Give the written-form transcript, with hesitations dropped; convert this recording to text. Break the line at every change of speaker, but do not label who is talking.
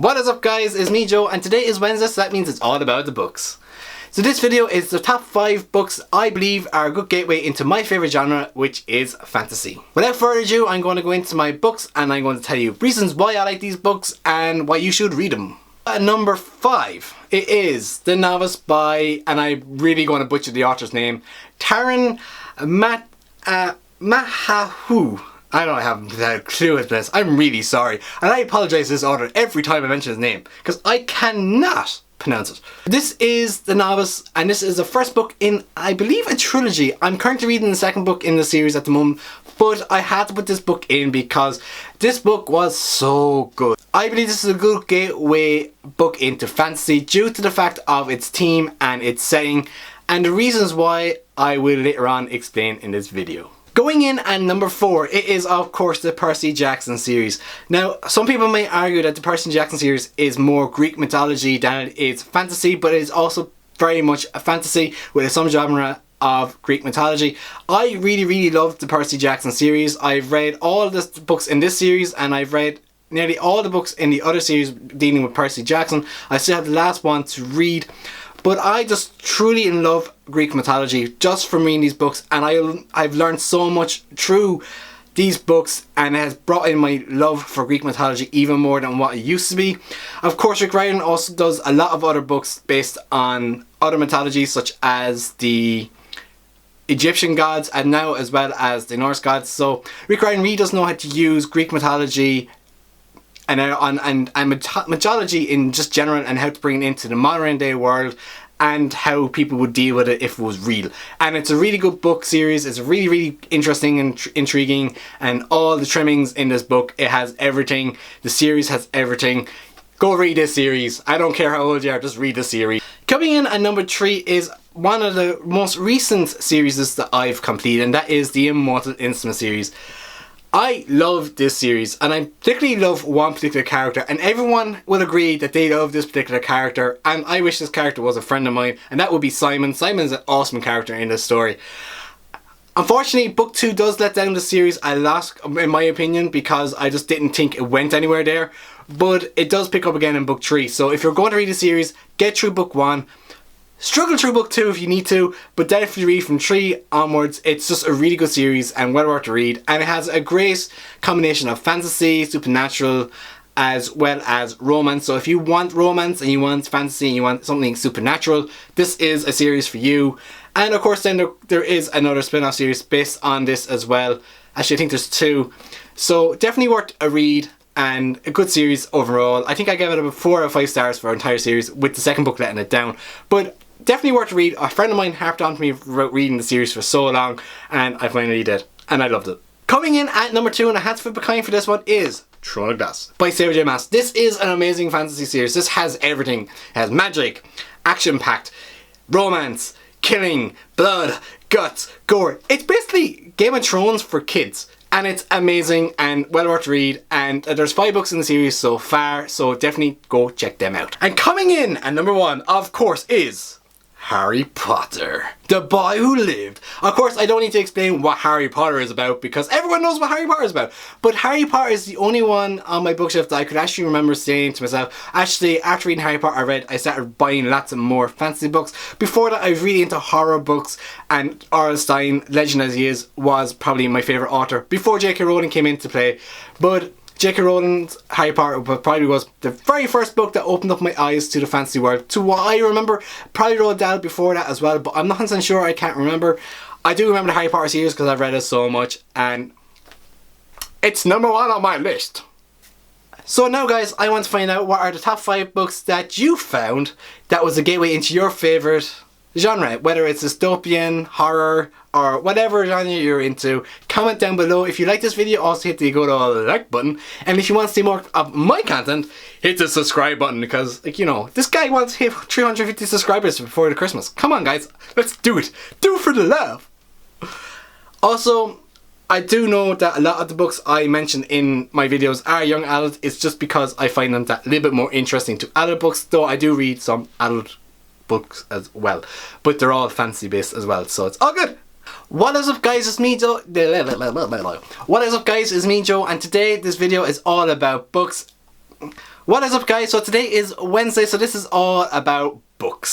What is up guys, it's me Joe and today is Wednesday, so that means it's all about the books. So this video is the top 5 books I believe are a good gateway into my favourite genre, which is fantasy. Without further ado, I'm going to go into my books and I'm going to tell you reasons why I like these books and why you should read them. At number 5, it is The Novice by, and I'm really going to butcher the author's name, Taran Mahahu. I don't have a clue with this. I'm really sorry. And I apologise to this author every time I mention his name, because I cannot pronounce it. This is The Novice, and this is the first book in, I believe, a trilogy. I'm currently reading the second book in the series at the moment, but I had to put this book in because this book was so good. I believe this is a good gateway book into fantasy due to the fact of its theme and its setting, and the reasons why I will later on explain in this video. Going in at number 4, it is of course the Percy Jackson series. Now, some people may argue that the Percy Jackson series is more Greek mythology than it is fantasy, but it is also very much a fantasy with some genre of Greek mythology. I really love the Percy Jackson series. I've read all the books in this series and I've read nearly all the books in the other series dealing with Percy Jackson. I still have the last one to read. But I just truly in love Greek mythology just from reading these books, and I've learned so much through these books, and it has brought in my love for Greek mythology even more than what it used to be. Of course, Rick Riordan also does a lot of other books based on other mythologies such as the Egyptian gods and now as well as the Norse gods. So Rick Riordan really does know how to use Greek mythology and mythology in just general, and how to bring it into the modern day world and how people would deal with it if it was real. And it's a really good book series. It's really interesting and intriguing, and all the trimmings in this book, it has everything. The series has everything. Go read this series. I don't care how old you are, just read the series. Coming in at number 3 is one of the most recent series that I've completed, and that is the Immortal Series. I love this series, and I particularly love one particular character, and everyone will agree that they love this particular character, and I wish this character was a friend of mine, and that would be Simon. Simon's an awesome character in this story. Unfortunately, book 2 does let down the series a lot, in my opinion, because I just didn't think it went anywhere there, but it does pick up again in book 3. So if you're going to read the series, get through book 1. Struggle through book 2 if you need to, but definitely read from 3 onwards. It's just a really good series and well worth to read, and it has a great combination of fantasy, supernatural, as well as romance. So if you want romance and you want fantasy and you want something supernatural, this is a series for you. And of course then there is another spin-off series based on this as well. Actually, I think there's 2. So definitely worth a read and a good series overall. I think I gave it about 4 out of 5 stars for our entire series, with the second book letting it down. But definitely worth to read. A friend of mine harped on to me about reading the series for so long, and I finally did, and I loved it. Coming in at number 2, and I had to flip a coin for this one, is Throne of Glass by Sarah J. Maas. This is an amazing fantasy series. This has everything. It has magic, action-packed, romance, killing, blood, guts, gore. It's basically Game of Thrones for kids. And it's amazing and well worth to read, and there's 5 books in the series so far, so definitely go check them out. And coming in at number 1, of course, is Harry Potter, the boy who lived. Of course, I don't need to explain what Harry Potter is about because everyone knows what Harry Potter is about. But Harry Potter is the only one on my bookshelf that I could actually remember saying to myself, actually, after reading Harry Potter, I started buying lots of more fantasy books. Before that, I was really into horror books, and R.L. Stine, legend as he is, was probably my favourite author before J.K. Rowling came into play. But J.K. Rowling's Harry Potter probably was the very first book that opened up my eyes to the fantasy world, to what I remember. Probably wrote down before that as well, but I'm not 100% sure, I can't remember. I do remember the Harry Potter series because I've read it so much, and it's number 1 on my list. So now guys, I want to find out what are the top 5 books that you found that was a gateway into your favourite genre, whether it's dystopian, horror, or whatever genre you're into. Comment down below. If you like this video, also hit the good old like button, and if you want to see more of my content, hit the subscribe button, because, like, you know, this guy wants to hit 350 subscribers before the Christmas. Come on guys, let's do it. Do it for the love. Also, I do know that a lot of the books I mentioned in my videos are young adult. It's just because I find them that little bit more interesting to adult books, though I do read some adult books as well, but they're all fantasy based as well, so it's all good. What is up guys, it's me Joe. What is up guys, it's me Joe, and today this video is all about books What is up, guys? So today is Wednesday, so this is all about books.